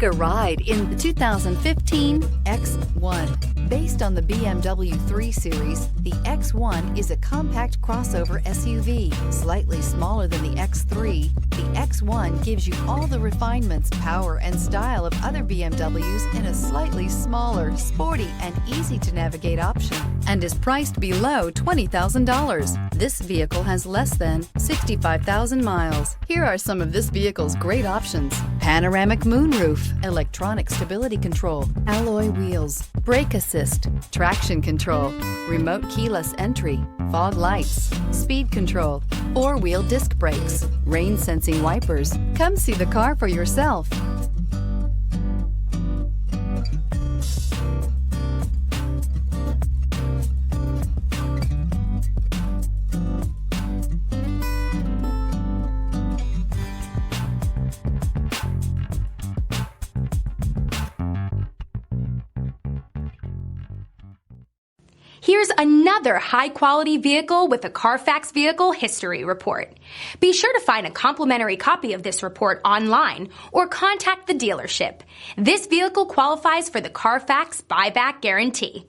Take a ride in the 2015 X1. Based on the BMW 3 Series, the X1 is a compact crossover SUV. Slightly smaller than the X3, the X1 gives you all the refinements, power, and style of other BMWs in a slightly smaller, sporty, and easy-to-navigate option, and is priced below $20,000. This vehicle has less than 65,000 miles. Here are some of this vehicle's great options: panoramic moonroof, electronic stability control, alloy wheels, brake assist, traction control, remote keyless entry, fog lights, speed control, four-wheel disc brakes, rain sensing wipers. Come see the car for yourself. Here's another high-quality vehicle with a Carfax Vehicle History Report. Be sure to find a complimentary copy of this report online or contact the dealership. This vehicle qualifies for the Carfax Buyback Guarantee.